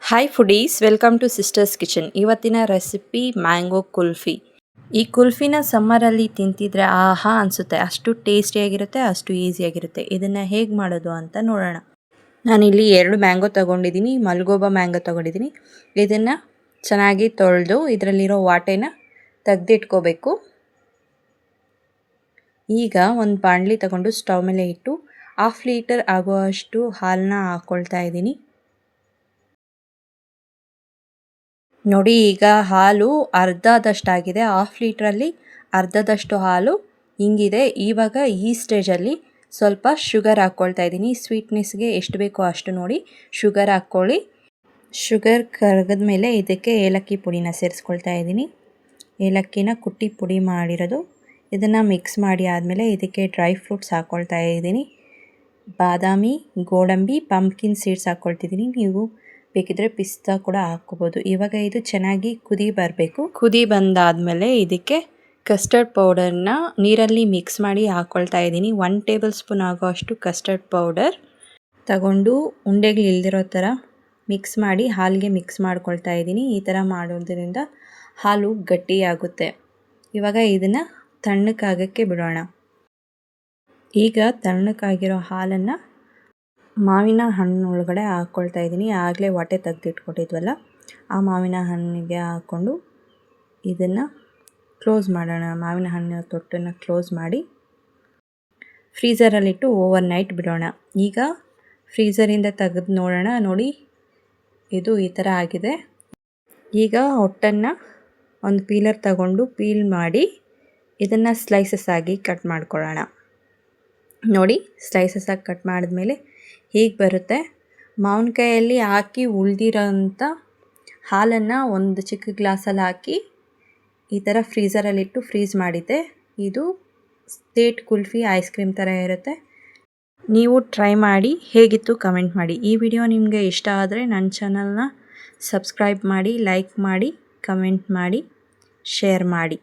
Hi foodies, welcome to sisters kitchen. ಇವತ್ತಿನ recipe mango kulfi. ಈ ಕುಲ್ಫಿನ ಸಮ್ಮರಲ್ಲಿ ತಿಂತಿದ್ರೆ ಆಹಾ ಅನಿಸುತ್ತೆ. ಅಷ್ಟು ಟೇಸ್ಟಿಯಾಗಿರುತ್ತೆ, ಅಷ್ಟು ಈಸಿಯಾಗಿರುತ್ತೆ. ಇದನ್ನು ಹೇಗೆ ಮಾಡೋದು ಅಂತ ನೋಡೋಣ. ನಾನಿಲ್ಲಿ 2 ಮ್ಯಾಂಗೋ ತೊಗೊಂಡಿದ್ದೀನಿ, ಮಲ್ಗೋಬಾ ಮ್ಯಾಂಗೋ ತೊಗೊಂಡಿದ್ದೀನಿ. ಇದನ್ನು ಚೆನ್ನಾಗಿ ತೊಳೆದು ಇದರಲ್ಲಿರೋ ವಾಟೆನ ತೆಗೆದಿಟ್ಕೋಬೇಕು. ಈಗ ಒಂದು ಬಾಣಲಿ ತಗೊಂಡು ಸ್ಟವ್ ಮೇಲೆ ಇಟ್ಟು 1/2 ಲೀಟರ್ ಆಗುವಷ್ಟು ಹಾಲನ್ನ ಹಾಕ್ಕೊಳ್ತಾ ಇದ್ದೀನಿ. ನೋಡಿ, ಈಗ ಹಾಲು ಅರ್ಧದಷ್ಟಾಗಿದೆ. 1/2 ಲೀಟ್ರಲ್ಲಿ ಅರ್ಧದಷ್ಟು ಹಾಲು ಹಿಂಗಿದೆ. ಇವಾಗ ಈ ಸ್ಟೇಜಲ್ಲಿ ಸ್ವಲ್ಪ ಶುಗರ್ ಹಾಕ್ಕೊಳ್ತಾ ಇದ್ದೀನಿ. ಸ್ವೀಟ್ನೆಸ್ಗೆ ಎಷ್ಟು ಬೇಕೋ ಅಷ್ಟು ನೋಡಿ ಶುಗರ್ ಹಾಕ್ಕೊಳ್ಳಿ. ಶುಗರ್ ಕರಗಿದ ಮೇಲೆ ಇದಕ್ಕೆ ಏಲಕ್ಕಿ ಪುಡಿನ ಸೇರಿಸ್ಕೊಳ್ತಾ ಇದ್ದೀನಿ. ಏಲಕ್ಕಿನ ಕುಟ್ಟಿ ಪುಡಿ ಮಾಡಿರೋದು. ಇದನ್ನು ಮಿಕ್ಸ್ ಮಾಡಿ ಆದಮೇಲೆ ಇದಕ್ಕೆ ಡ್ರೈ ಫ್ರೂಟ್ಸ್ ಹಾಕ್ಕೊಳ್ತಾ ಇದ್ದೀನಿ. ಬಾದಾಮಿ, ಗೋಡಂಬಿ, ಪಂಪ್ಕಿನ್ ಸೀಡ್ಸ್ ಹಾಕ್ಕೊಳ್ತಿದ್ದೀನಿ. ನೀವು ಬೇಕಿದ್ರೆ ಪಿಸ್ತಾ ಕೂಡ ಹಾಕ್ಕೋಬೋದು. ಇವಾಗ ಇದು ಚೆನ್ನಾಗಿ ಕುದಿ ಬರಬೇಕು. ಕುದಿ ಬಂದಾದಮೇಲೆ ಇದಕ್ಕೆ ಕಸ್ಟರ್ಡ್ ಪೌಡರ್ನ ನೀರಲ್ಲಿ ಮಿಕ್ಸ್ ಮಾಡಿ ಹಾಕ್ಕೊಳ್ತಾ ಇದ್ದೀನಿ. 1 ಟೇಬಲ್ ಸ್ಪೂನ್ ಆಗೋ ಅಷ್ಟು ಕಸ್ಟರ್ಡ್ ಪೌಡರ್ ತಗೊಂಡು ಉಂಡೆಗಳು ಇಲ್ದಿರೋ ಥರ ಮಿಕ್ಸ್ ಮಾಡಿ ಹಾಲಿಗೆ ಮಿಕ್ಸ್ ಮಾಡ್ಕೊಳ್ತಾ ಇದ್ದೀನಿ. ಈ ಥರ ಮಾಡೋದ್ರಿಂದ ಹಾಲು ಗಟ್ಟಿಯಾಗುತ್ತೆ. ಇವಾಗ ಇದನ್ನು ತಣ್ಣಕ್ಕಾಗಕ್ಕೆ ಬಿಡೋಣ. ಈಗ ತಣ್ಣಕ್ಕಾಗಿರೋ ಹಾಲನ್ನು ಮಾವಿನ ಹಣ್ಣು ಒಳಗಡೆ ಹಾಕ್ಕೊಳ್ತಾ ಇದ್ದೀನಿ. ಆಗಲೇ ಹೊಟ್ಟೆ ತೆಗೆದಿಟ್ಕೊಟ್ಟಿದ್ವಲ್ಲ, ಆ ಮಾವಿನ ಹಣ್ಣಿಗೆ ಹಾಕ್ಕೊಂಡು ಇದನ್ನು ಕ್ಲೋಸ್ ಮಾಡೋಣ. ಮಾವಿನ ಹಣ್ಣಿನ ತೊಟ್ಟನ್ನು ಕ್ಲೋಸ್ ಮಾಡಿ ಫ್ರೀಝರಲ್ಲಿಟ್ಟು ಓವರ್ ನೈಟ್ ಬಿಡೋಣ. ಈಗ ಫ್ರೀಝರಿಂದ ತೆಗೆದು ನೋಡೋಣ. ನೋಡಿ, ಇದು ಈ ಥರ ಆಗಿದೆ. ಈಗ ಹೊಟ್ಟನ್ನು ಒಂದು ಪೀಲರ್ ತಗೊಂಡು ಪೀಲ್ ಮಾಡಿ ಇದನ್ನು ಸ್ಲೈಸಸ್ ಆಗಿ ಕಟ್ ಮಾಡ್ಕೊಳ್ಳೋಣ. ನೋಡಿ, ಸ್ಲೈಸಸ್ ಆಗಿ ಕಟ್ ಮಾಡಿದ್ಮೇಲೆ ಹೀಗೆ ಬರುತ್ತೆ. ಮಾವಿನಕಾಯಲ್ಲಿ ಹಾಕಿ ಉಳಿದಿರೋಂಥ ಹಾಲನ್ನು ಒಂದು ಚಿಕ್ಕ ಗ್ಲಾಸಲ್ಲಿ ಹಾಕಿ ಈ ಥರ ಫ್ರೀಝರಲ್ಲಿಟ್ಟು ಫ್ರೀಸ್ ಮಾಡಿದ್ದೆ. ಇದು ಸ್ಟೇಟ್ ಕುಲ್ಫಿ ಐಸ್ ಕ್ರೀಮ್ ಥರ ಇರುತ್ತೆ. ನೀವು ಟ್ರೈ ಮಾಡಿ, ಹೇಗಿತ್ತು ಕಮೆಂಟ್ ಮಾಡಿ. ಈ ವಿಡಿಯೋ ನಿಮಗೆ ಇಷ್ಟ ಆದರೆ ನನ್ನ ಚಾನಲ್ನ ಸಬ್ಸ್ಕ್ರೈಬ್ ಮಾಡಿ, ಲೈಕ್ ಮಾಡಿ, ಕಮೆಂಟ್ ಮಾಡಿ, ಶೇರ್ ಮಾಡಿ.